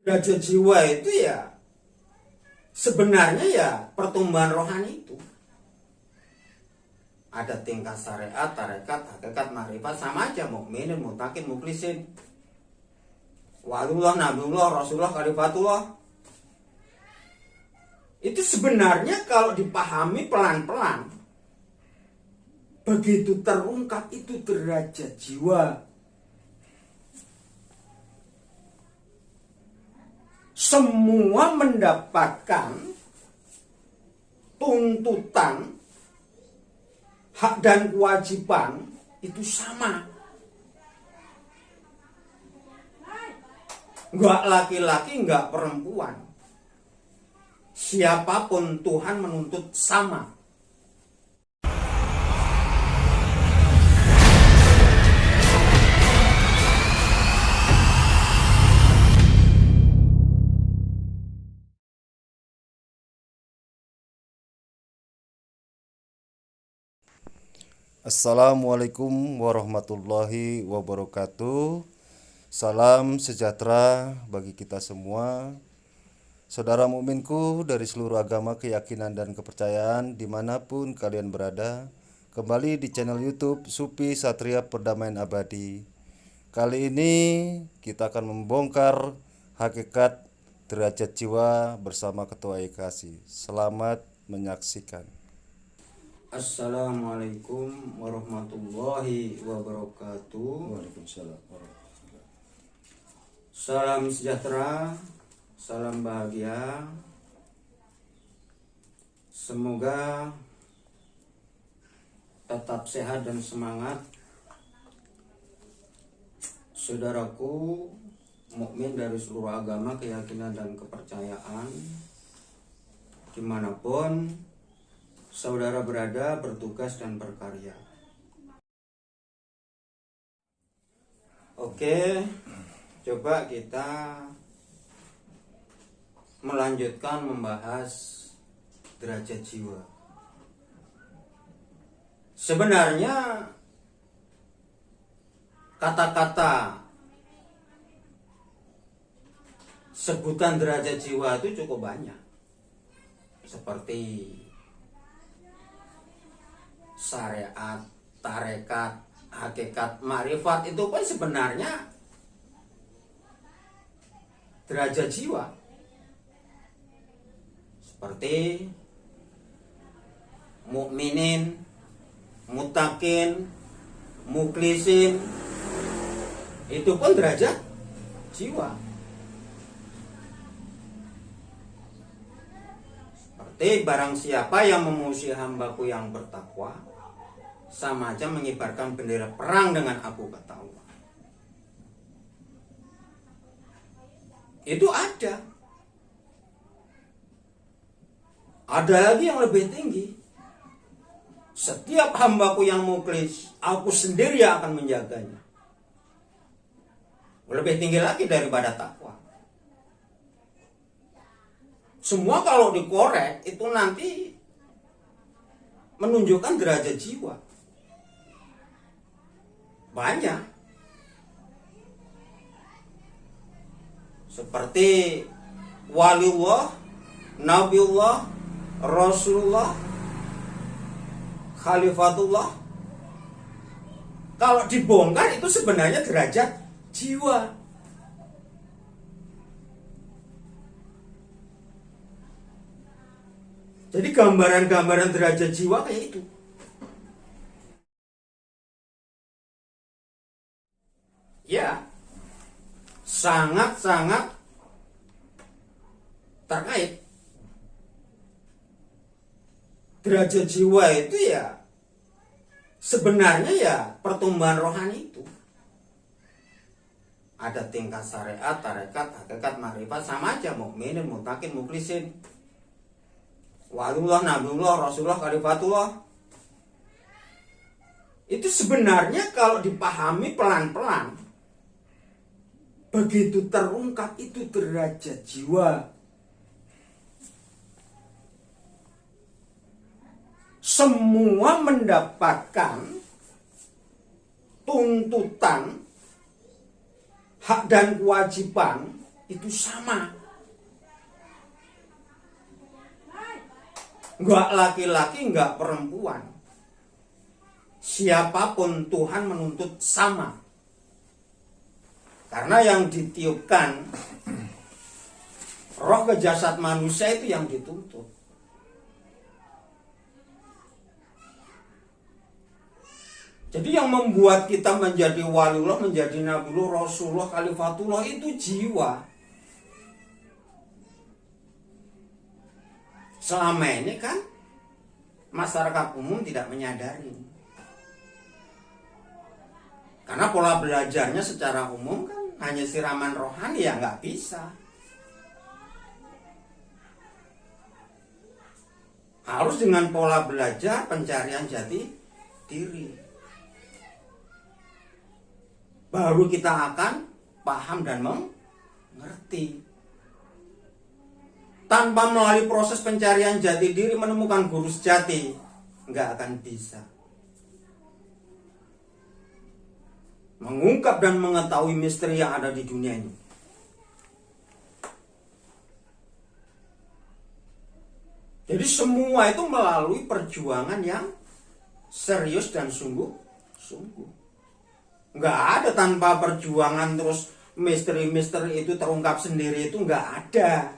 Derajat jiwa itu ya sebenarnya ya pertumbuhan rohani itu. Ada tingkat syariat, tarekat, hakikat, makrifat, sama aja mukminin, mutakin, muklisin. Waliullah, nabiullah, rasulullah, khalifatullah. Itu sebenarnya kalau dipahami pelan-pelan, begitu terungkap itu derajat jiwa. Semua mendapatkan tuntutan, hak dan kewajiban itu sama. Enggak laki-laki, enggak perempuan. Siapapun Tuhan menuntut sama. Assalamualaikum warahmatullahi wabarakatuh. Salam sejahtera bagi kita semua. Saudara mukminku dari seluruh agama, keyakinan, dan kepercayaan dimanapun kalian berada. Kembali di channel YouTube Supi Satria Perdamaian Abadi. Kali ini kita akan membongkar hakikat derajat jiwa bersama Ketua YKASI. Selamat menyaksikan. Assalamualaikum warahmatullahi wabarakatuh. Waalaikumsalam. Salam sejahtera, salam bahagia. Semoga tetap sehat dan semangat saudaraku mukmin dari seluruh agama, keyakinan, dan kepercayaan, dimanapun saudara berada, bertugas dan berkarya. Oke, coba kita melanjutkan membahas derajat jiwa. Sebenarnya kata-kata sebutan derajat jiwa itu cukup banyak. Seperti syariat, tarekat, hakikat, makrifat, itu pun sebenarnya derajat jiwa. Seperti mukminin, mutakin, muklisin, itu pun derajat jiwa. Seperti barang siapa yang memusuhi hambaku yang bertakwa, sama aja mengibarkan bendera perang dengan aku, kata Allah. Itu ada. Ada lagi yang lebih tinggi. Setiap hambaku yang muklis, aku sendiri yang akan menjaganya. Lebih tinggi lagi daripada takwa. Semua kalau dikorek itu nanti menunjukkan derajat jiwa. Banyak. Seperti waliullah, nabiullah, rasulullah, khalifatullah. Kalau dibongkar itu sebenarnya derajat jiwa. Jadi gambaran-gambaran derajat jiwa kayak itu. Ya, sangat-sangat terkait. Derajat jiwa itu ya sebenarnya ya pertumbuhan rohani itu. Ada tingkat syariat, tarekat, hakikat, makrifat, sama aja mukminin, mutakin, muklisin. Waliullah, nabiullah, rasulullah, khalifatullah. Itu sebenarnya kalau dipahami pelan-pelan, begitu terungkap itu derajat jiwa. Semua mendapatkan tuntutan, hak dan kewajiban itu sama. Enggak laki-laki, enggak perempuan. Siapapun Tuhan menuntut sama. Karena yang ditiupkan roh ke jasad manusia itu yang dituntut. Jadi yang membuat kita menjadi waliullah, menjadi nabiullah, rasulullah, khalifatullah itu jiwa. Selama ini kan masyarakat umum tidak menyadari. Karena pola belajarnya secara umum kan hanya siraman rohani, ya nggak bisa. Harus dengan pola belajar pencarian jati diri. Baru kita akan paham dan mengerti. Tanpa melalui proses pencarian jati diri menemukan guru sejati, nggak akan bisa. Mengungkap dan mengetahui misteri yang ada di dunia ini. Jadi semua itu melalui perjuangan yang serius dan sungguh-sungguh. Nggak ada tanpa perjuangan terus misteri-misteri itu terungkap sendiri, itu nggak ada.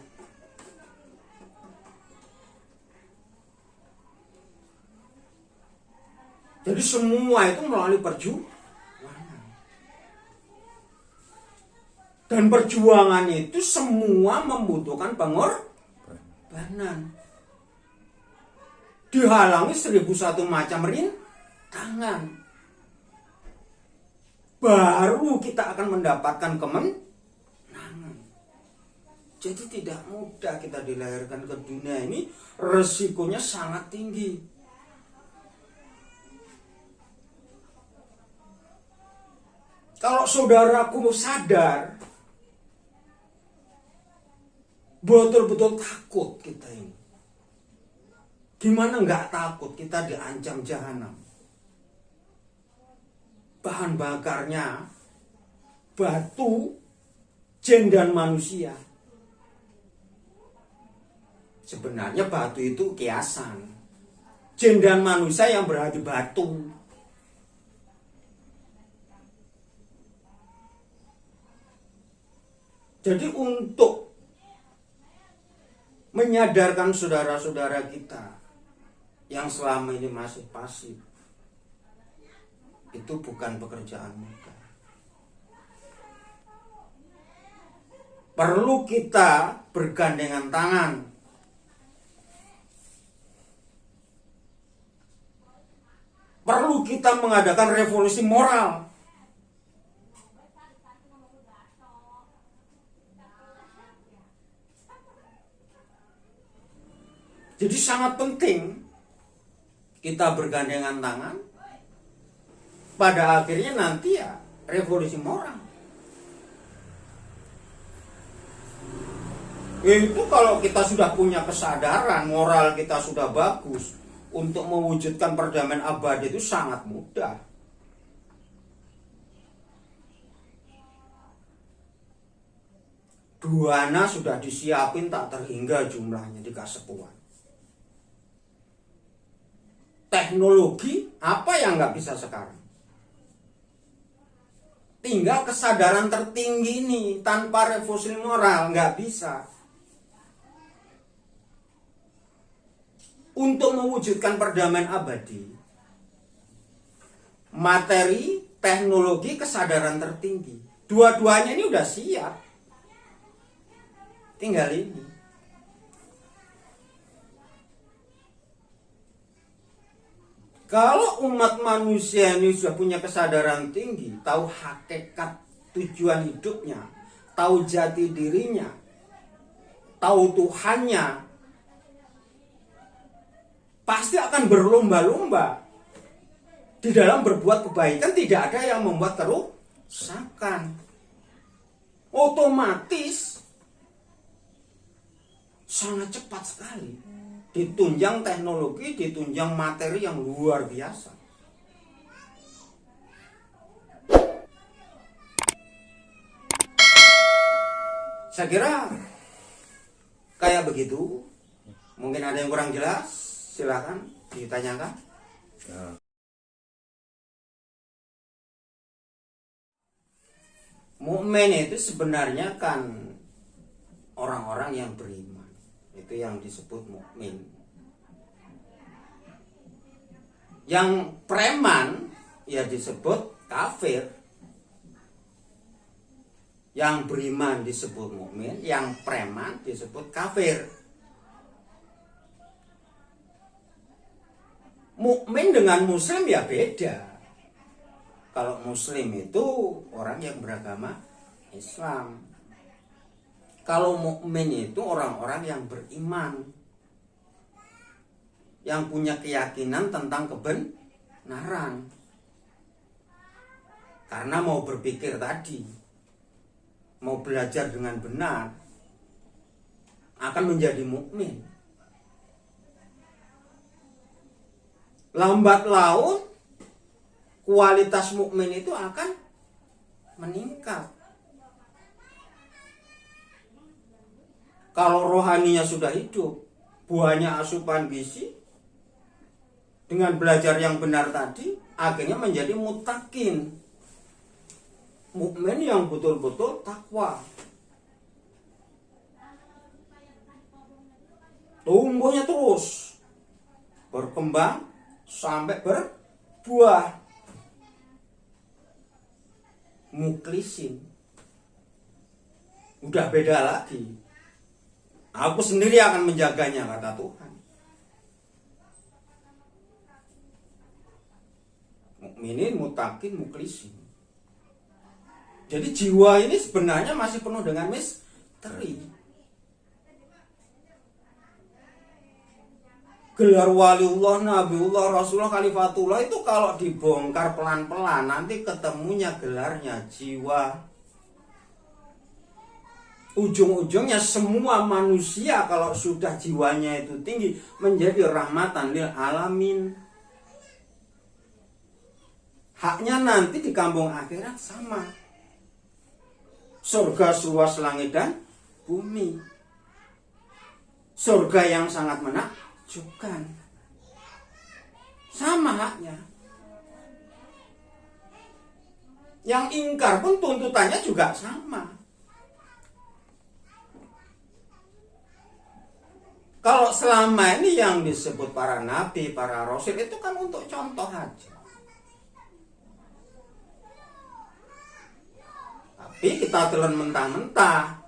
Jadi semua itu melalui perjuangan. Dan perjuangan itu semua membutuhkan pengorbanan. Dihalangi 1001 macam rintangan. Baru kita akan mendapatkan kemenangan. Jadi tidak mudah kita dilahirkan ke dunia ini, resikonya sangat tinggi. Kalau saudaraku sadar, betul-betul takut kita ini. Gimana nggak takut kita diancam jahanam? Bahan bakarnya batu, jin dan manusia. Sebenarnya batu itu kiasan. Jin dan manusia yang berarti batu. Jadi untuk menyadarkan saudara-saudara kita yang selama ini masih pasif, itu bukan pekerjaan mudah. Perlu kita bergandengan tangan. Perlu kita mengadakan revolusi moral. Jadi sangat penting kita bergandengan tangan. Pada akhirnya nanti ya revolusi moral. Itu kalau kita sudah punya kesadaran, moral kita sudah bagus, untuk mewujudkan perdamaian abadi itu sangat mudah. Duana sudah disiapin tak terhingga jumlahnya di Kasepuan. Teknologi apa yang nggak bisa sekarang? Tinggal kesadaran tertinggi ini, tanpa revolusi moral nggak bisa. Untuk mewujudkan perdamaian abadi, materi, teknologi, kesadaran tertinggi, dua-duanya ini udah siap. Tinggal ini. Kalau umat manusia ini sudah punya kesadaran tinggi, tahu hakikat tujuan hidupnya, tahu jati dirinya, tahu Tuhannya, pasti akan berlomba-lomba di dalam berbuat kebaikan. Tidak ada yang membuat kerusakan. Otomatis sangat cepat sekali. Ditunjang teknologi, ditunjang materi yang luar biasa. Saya kira kayak begitu. Mungkin ada yang kurang jelas, silakan ditanyakan. Ya. Mukmin itu sebenarnya kan orang-orang yang beriman. Itu yang disebut mukmin. Yang preman ya disebut kafir. Yang beriman disebut mukmin, yang preman disebut kafir. Mukmin dengan muslim ya beda. Kalau muslim itu orang yang beragama Islam. Kalau mukmin itu orang-orang yang beriman, yang punya keyakinan tentang kebenaran. Karena mau berpikir tadi, mau belajar dengan benar, akan menjadi mukmin. Lambat laun kualitas mukmin itu akan meningkat. Kalau rohaninya sudah hidup, buahnya asupan gizi, dengan belajar yang benar tadi, akhirnya menjadi mutakin. Mukmin yang betul-betul takwa. Tumbuhnya terus, berkembang sampai berbuah. Muklisin. Udah beda lagi. Aku sendiri akan menjaganya, kata Tuhan. Mukminin, mutakin, muklisin. Jadi jiwa ini sebenarnya masih penuh dengan misteri. Gelar waliullah, nabiullah, rasulullah, khalifatullah itu kalau dibongkar pelan-pelan nanti ketemunya gelarnya jiwa. Ujung-ujungnya semua manusia kalau sudah jiwanya itu tinggi menjadi rahmatan lil alamin. Haknya nanti di kampung akhirat sama. Surga seluas langit dan bumi. Surga yang sangat menakjubkan. Sama haknya. Yang ingkar pun tuntutannya juga sama. Kalau selama ini yang disebut para nabi, para rasul itu kan untuk contoh aja. Tapi kita telan mentah-mentah,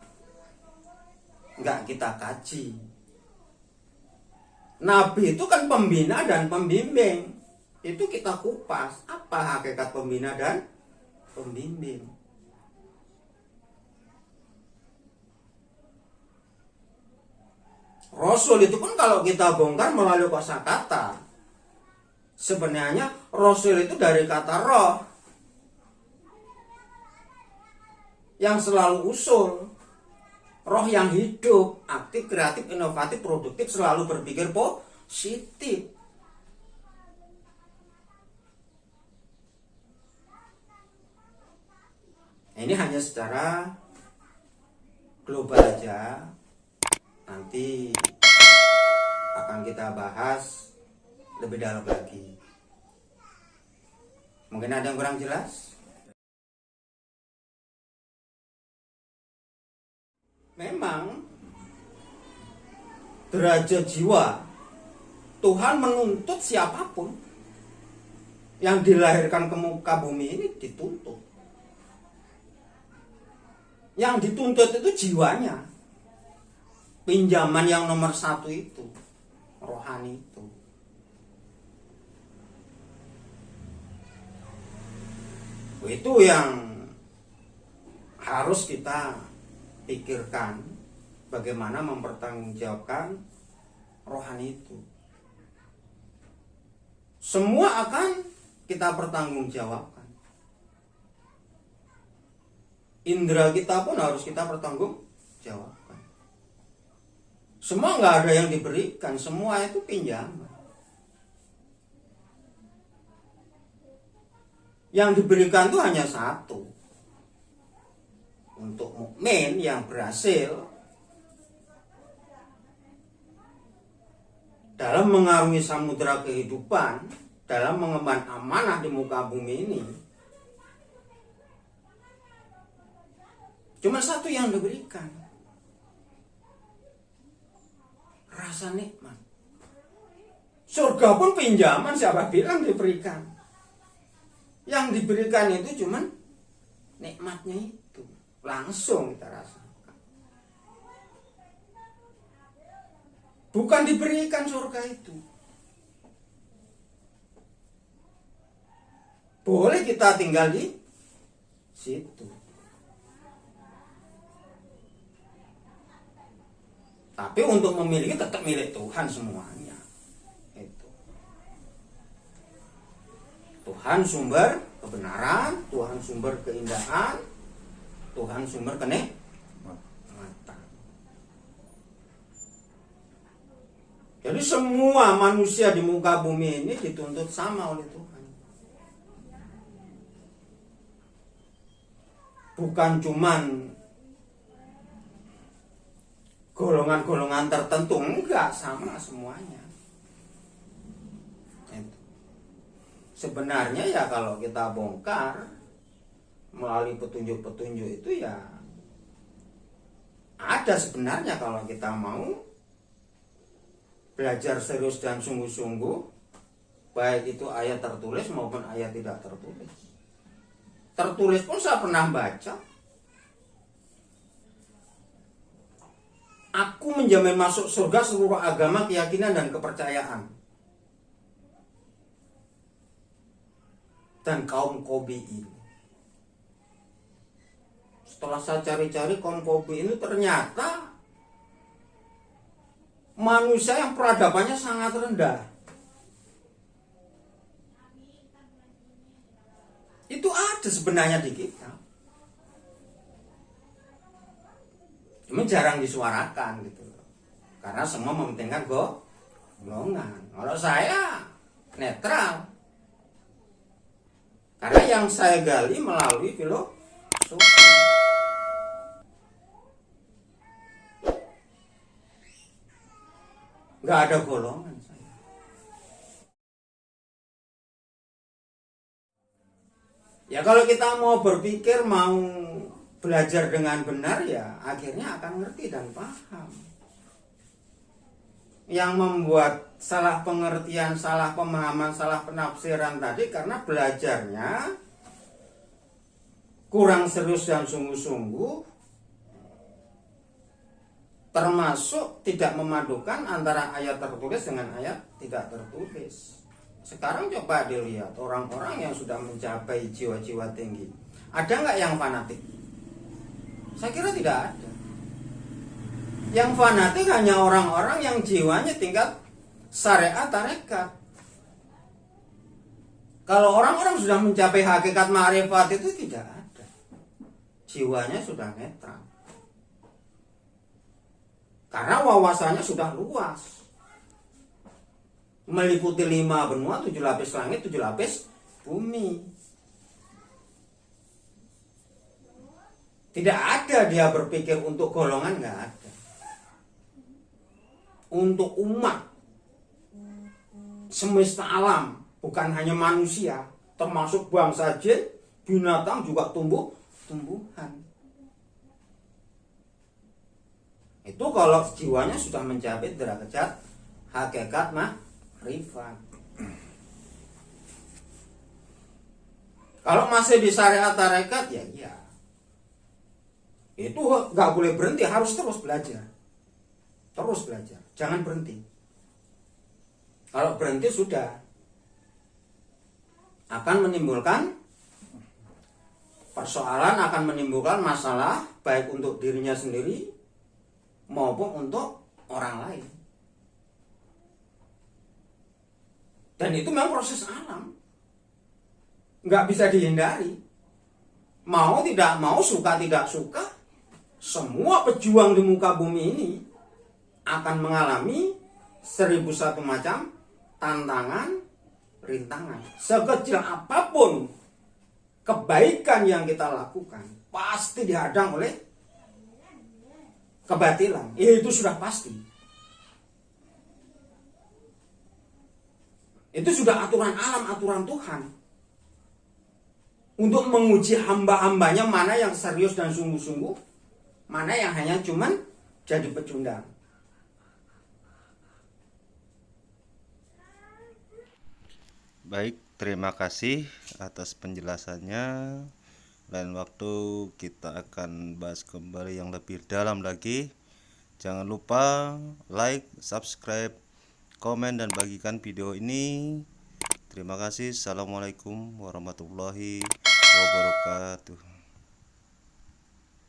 nggak kita kaji. Nabi itu kan pembina dan pembimbing. Itu kita kupas. Apa hakikat pembina dan pembimbing? Rasul itu pun kalau kita bongkar melalui kosakata, sebenarnya Rasul itu dari kata roh, yang selalu usul, roh yang hidup, aktif, kreatif, inovatif, produktif, selalu berpikir positif. Ini hanya secara global aja. Nanti akan kita bahas lebih dalam lagi. Mungkin ada yang kurang jelas? Memang derajat jiwa Tuhan menuntut siapapun yang dilahirkan ke muka bumi ini dituntut. Yang dituntut itu jiwanya. Pinjaman yang nomor satu itu, rohani itu. Itu yang harus kita pikirkan, bagaimana mempertanggungjawabkan rohani itu. Semua akan kita pertanggungjawabkan. Indra kita pun harus kita pertanggungjawabkan. Semua nggak ada yang diberikan, semua itu pinjaman. Yang diberikan itu hanya satu, untuk untuk mukmin yang berhasil dalam mengarungi samudera kehidupan, dalam mengemban amanah di muka bumi ini, cuma satu yang diberikan, rasa nikmat. Surga pun pinjaman, siapa bilang diberikan? Yang diberikan itu cuman nikmatnya itu, langsung kita rasakan. Bukan diberikan surga itu. Boleh kita tinggal di situ, tapi untuk memiliki tetap milik Tuhan semuanya. Itu Tuhan sumber kebenaran, Tuhan sumber keindahan, Tuhan sumber kenikmatan. Jadi semua manusia di muka bumi ini dituntut sama oleh Tuhan. Bukan cuman golongan-golongan tertentu, enggak, sama semuanya. Itu. Sebenarnya ya kalau kita bongkar melalui petunjuk-petunjuk itu ya ada sebenarnya kalau kita mau belajar serius dan sungguh-sungguh, baik itu ayat tertulis maupun ayat tidak tertulis. Tertulis pun saya pernah baca. Aku menjamin masuk surga seluruh agama, keyakinan, dan kepercayaan. Dan kaum Qobi'in. Setelah saya cari-cari, kaum Qobi'in itu ternyata manusia yang peradabannya sangat rendah. Itu ada sebenarnya di kita. Cuma jarang disuarakan gitu. Karena semua mementingkan golongan. Kalau saya netral. Karena yang saya gali melalui filosofi. Nggak ada golongan saya. Ya kalau kita mau berpikir, mau belajar dengan benar, ya akhirnya akan ngerti dan paham. Yang membuat salah pengertian, salah pemahaman, salah penafsiran tadi karena belajarnya kurang serius dan sungguh-sungguh, termasuk tidak memadukan antara ayat tertulis dengan ayat tidak tertulis. Sekarang coba dilihat orang-orang yang sudah mencapai jiwa-jiwa tinggi, ada nggak yang fanatik? Saya kira tidak ada. Yang fanatik hanya orang-orang yang jiwanya tingkat syariat tarekat. Kalau orang-orang sudah mencapai hakikat ma'rifat itu tidak ada. Jiwanya sudah netral. Karena wawasannya sudah luas. Meliputi 5 benua, 7 lapis langit, 7 lapis bumi. Tidak ada dia berpikir untuk golongan, nggak ada. Untuk umat semesta alam, bukan hanya manusia, termasuk bangsa jin, binatang juga tumbuhan. Itu kalau jiwanya sudah mencapai derajat hakikat ma'rifat. Kalau masih di syariat tarekat, ya iya. Itu gak boleh berhenti, harus terus belajar. Terus belajar, jangan berhenti. Kalau berhenti sudah akan menimbulkan persoalan, akan menimbulkan masalah baik untuk dirinya sendiri maupun untuk orang lain. Dan itu memang proses alam, gak bisa dihindari. Mau tidak mau, suka tidak suka, semua pejuang di muka bumi ini akan mengalami 1001 macam tantangan, rintangan. Sekecil apapun kebaikan yang kita lakukan, pasti dihadang oleh kebatilan, itu sudah pasti. Itu sudah aturan alam, aturan Tuhan untuk menguji hamba-hambanya, mana yang serius dan sungguh-sungguh, mana yang hanya cuman jadi pecundang. Baik, terima kasih atas penjelasannya. Lain waktu kita akan bahas kembali yang lebih dalam lagi. Jangan lupa like, subscribe, komen, dan bagikan video ini. Terima kasih. Assalamualaikum warahmatullahi wabarakatuh.